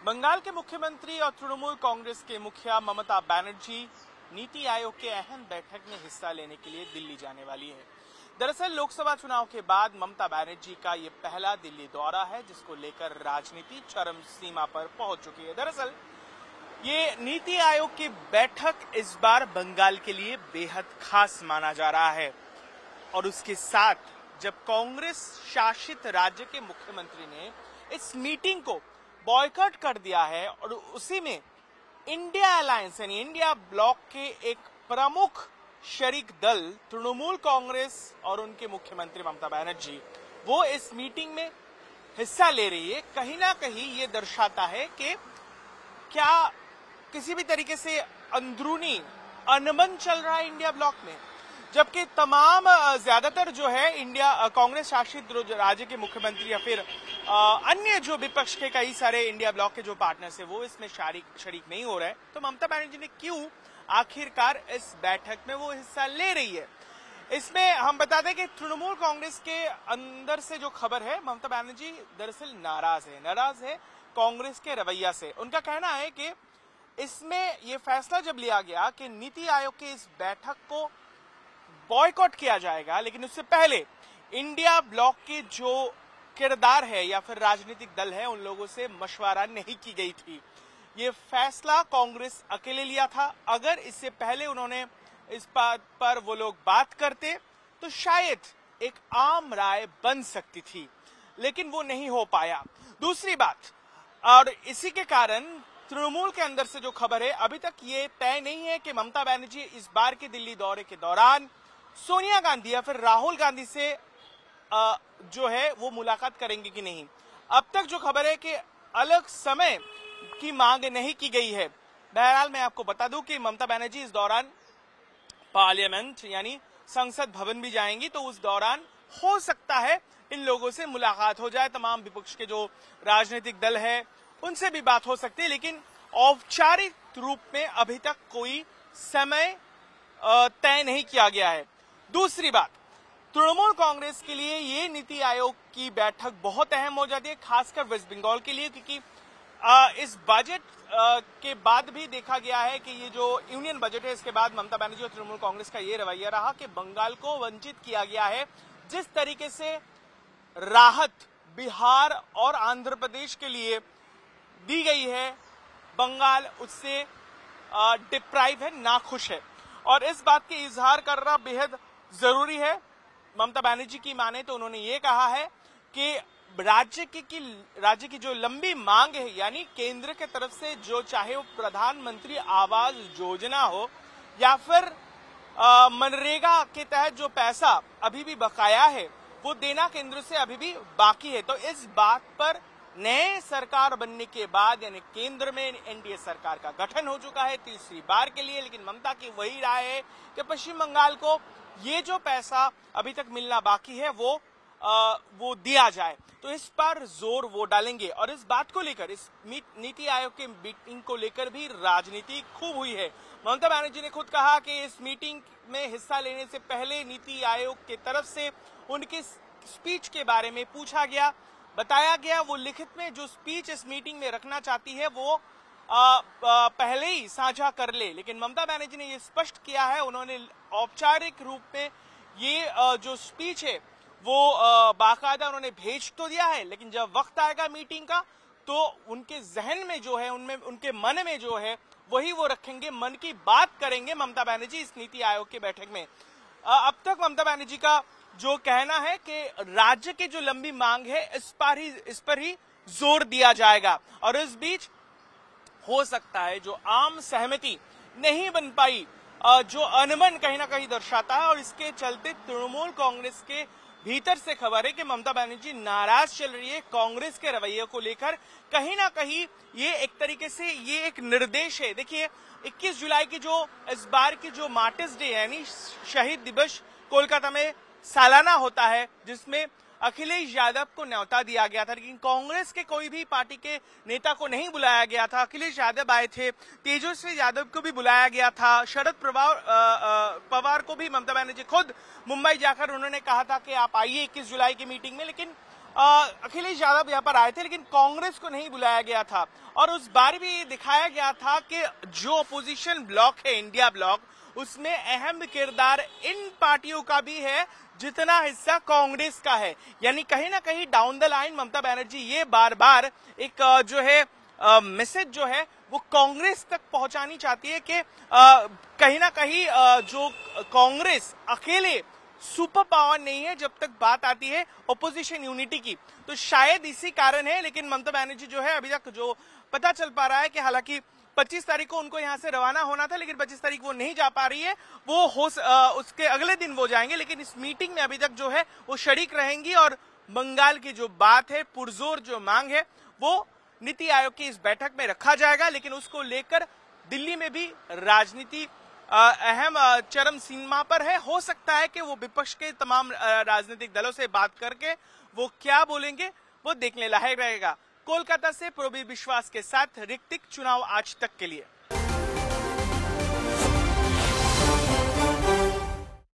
बंगाल के मुख्यमंत्री और तृणमूल कांग्रेस के मुखिया ममता बनर्जी नीति आयोग के अहम बैठक में हिस्सा लेने के लिए दिल्ली जाने वाली है। दरअसल लोकसभा चुनाव के बाद ममता बनर्जी का ये पहला दिल्ली दौरा है, जिसको लेकर राजनीति चरम सीमा पर पहुंच चुकी है। दरअसल ये नीति आयोग की बैठक इस बार बंगाल के लिए बेहद खास माना जा रहा है और उसके साथ जब कांग्रेस शासित राज्य के मुख्यमंत्री ने इस मीटिंग को बॉयकॉट कर दिया है और उसी में इंडिया अलायंस यानी इंडिया ब्लॉक के एक प्रमुख शरीक दल तृणमूल कांग्रेस और उनके मुख्यमंत्री ममता बनर्जी वो इस मीटिंग में हिस्सा ले रही है, कहीं ना कहीं ये दर्शाता है कि क्या किसी भी तरीके से अंदरूनी अनबन चल रहा है इंडिया ब्लॉक में, जबकि तमाम ज्यादातर जो है इंडिया कांग्रेस शासित राज्य के मुख्यमंत्री या फिर अन्य जो विपक्ष के कई सारे इंडिया ब्लॉक के जो पार्टनर्स है वो इसमें शरीक नहीं हो रहे हैं। तो ममता बनर्जी ने क्यों आखिरकार इस बैठक में वो हिस्सा ले रही है, इसमें हम बता दें कि तृणमूल कांग्रेस के अंदर से जो खबर है, ममता बनर्जी दरअसल नाराज है कांग्रेस के रवैया से। उनका कहना है कि इसमें ये फैसला जब लिया गया कि नीति आयोग की इस बैठक को बॉयकॉट किया जाएगा, लेकिन उससे पहले इंडिया ब्लॉक के जो किरदार है या फिर राजनीतिक दल है उन लोगों से मशवरा नहीं की गई थी। ये फैसला कांग्रेस अकेले लिया था। अगर इससे पहले उन्होंने इस बात पर वो लोग बात करते तो शायद एक आम राय बन सकती थी, लेकिन वो नहीं हो पाया। दूसरी बात, और इसी के कारण तृणमूल के अंदर से जो खबर है, अभी तक ये तय नहीं है कि ममता बनर्जी इस बार के दिल्ली दौरे के दौरान सोनिया गांधी या फिर राहुल गांधी से जो है वो मुलाकात करेंगे कि नहीं। अब तक जो खबर है कि अलग समय की मांग नहीं की गई है। बहरहाल मैं आपको बता दूं कि ममता बनर्जी इस दौरान पार्लियामेंट यानी संसद भवन भी जाएंगी, तो उस दौरान हो सकता है इन लोगों से मुलाकात हो जाए। तमाम विपक्ष के जो राजनीतिक दल है उनसे भी बात हो सकती है, लेकिन औपचारिक रूप में अभी तक कोई समय तय नहीं किया गया है। दूसरी बात, तृणमूल कांग्रेस के लिए ये नीति आयोग की बैठक बहुत अहम हो जाती है, खासकर वेस्ट बंगाल के लिए, क्योंकि इस बजट के बाद भी देखा गया है कि ये जो यूनियन बजट है इसके बाद ममता बनर्जी और तृणमूल कांग्रेस का ये रवैया रहा कि बंगाल को वंचित किया गया है। जिस तरीके से राहत बिहार और आंध्र प्रदेश के लिए दी गई है, बंगाल उससे डिप्राइव है, नाखुश है और इस बात की इजहार करना बेहद जरूरी है। ममता बनर्जी की माने तो उन्होंने ये कहा है कि राज्य की जो लंबी मांग है, यानी केंद्र के तरफ से जो चाहे वो प्रधानमंत्री आवास योजना हो या फिर मनरेगा के तहत जो पैसा अभी भी बकाया है वो देना केंद्र से अभी भी बाकी है। तो इस बात पर नए सरकार बनने के बाद यानी केंद्र में एनडीए सरकार का गठन हो चुका है तीसरी बार के लिए, लेकिन ममता की वही राय है कि पश्चिम बंगाल को ये जो पैसा अभी तक मिलना बाकी है वो दिया जाए। तो इस पर जोर वो डालेंगे और इस बात को लेकर, इस नीति आयोग के मीटिंग को लेकर भी राजनीति खूब हुई है। ममता बनर्जी ने खुद कहा कि इस मीटिंग में हिस्सा लेने से पहले नीति आयोग की तरफ से उनकी स्पीच के बारे में पूछा गया, बताया गया वो लिखित में जो स्पीच इस मीटिंग में रखना चाहती है वो पहले ही साझा कर ले, लेकिन ममता बनर्जी ने ये स्पष्ट किया है, उन्होंने औपचारिक रूप में ये जो स्पीच है वो बाकायदा उन्होंने भेज तो दिया है, लेकिन जब वक्त आएगा मीटिंग का तो उनके जहन में जो है, उनमें उनके मन में जो है वही वो रखेंगे, मन की बात करेंगे ममता बनर्जी इस नीति आयोग की बैठक में। अब तक ममता बनर्जी का जो कहना है कि राज्य की जो लंबी मांग है इस पर ही जोर दिया जाएगा और इस बीच हो सकता है जो आम सहमति नहीं बन पाई, जो अनबन कहीं ना कहीं दर्शाता है और इसके चलते तृणमूल कांग्रेस के भीतर से खबर है कि ममता बनर्जी नाराज चल रही है कांग्रेस के रवैये को लेकर। कहीं ना कहीं ये एक तरीके से ये एक निर्देश है। देखिए 21 जुलाई की जो इस बार की जो मार्टिर्स डे यानी शहीद दिवस कोलकाता में सालाना होता है, जिसमें अखिलेश यादव को न्योता दिया गया था, लेकिन कांग्रेस के कोई भी पार्टी के नेता को नहीं बुलाया गया था। अखिलेश यादव आए थे, तेजस्वी यादव को भी बुलाया गया था, शरद पवार को भी ममता बनर्जी खुद मुंबई जाकर उन्होंने कहा था कि आप आइए 21 जुलाई की मीटिंग में, लेकिन अखिलेश यादव यहाँ पर आए थे, लेकिन कांग्रेस को नहीं बुलाया गया था। और उस बार भी दिखाया गया था कि जो अपोजिशन ब्लॉक है, इंडिया ब्लॉक, उसमें अहम किरदार इन पार्टियों का भी है जितना हिस्सा कांग्रेस का है। यानी कहीं ना कहीं down the line Mamata Banerjee ये बार बार एक जो है मैसेज जो है वो कांग्रेस तक पहुंचानी चाहती है कि कहीं ना कहीं जो कांग्रेस अकेले सुपर पावर नहीं है जब तक बात आती है ओपोजिशन यूनिटी की। तो शायद इसी कारण है। लेकिन ममता बनर्जी जो है अभी तक जो पता चल पा रहा है कि हालांकि 25 तारीख को उनको यहां से रवाना होना था, लेकिन 25 तारीख वो नहीं जा पा रही है। वो उसके अगले दिन वो जाएंगे, लेकिन इस मीटिंग में अभी तक जो है वो शरीक रहेंगी। और बंगाल की जो बात है, पुरजोर जो मांग है, वो नीति आयोग की इस बैठक में रखा जाएगा। लेकिन उसको लेकर दिल्ली में भी राजनीति अहम चरम सीमा पर है। हो सकता है कि वो विपक्ष के तमाम राजनीतिक दलों से बात करके वो क्या बोलेंगे वो देखने लायक रहेगा। कोलकाता से प्रवीर विश्वास के साथ ऋतिक, चुनाव आज तक के लिए।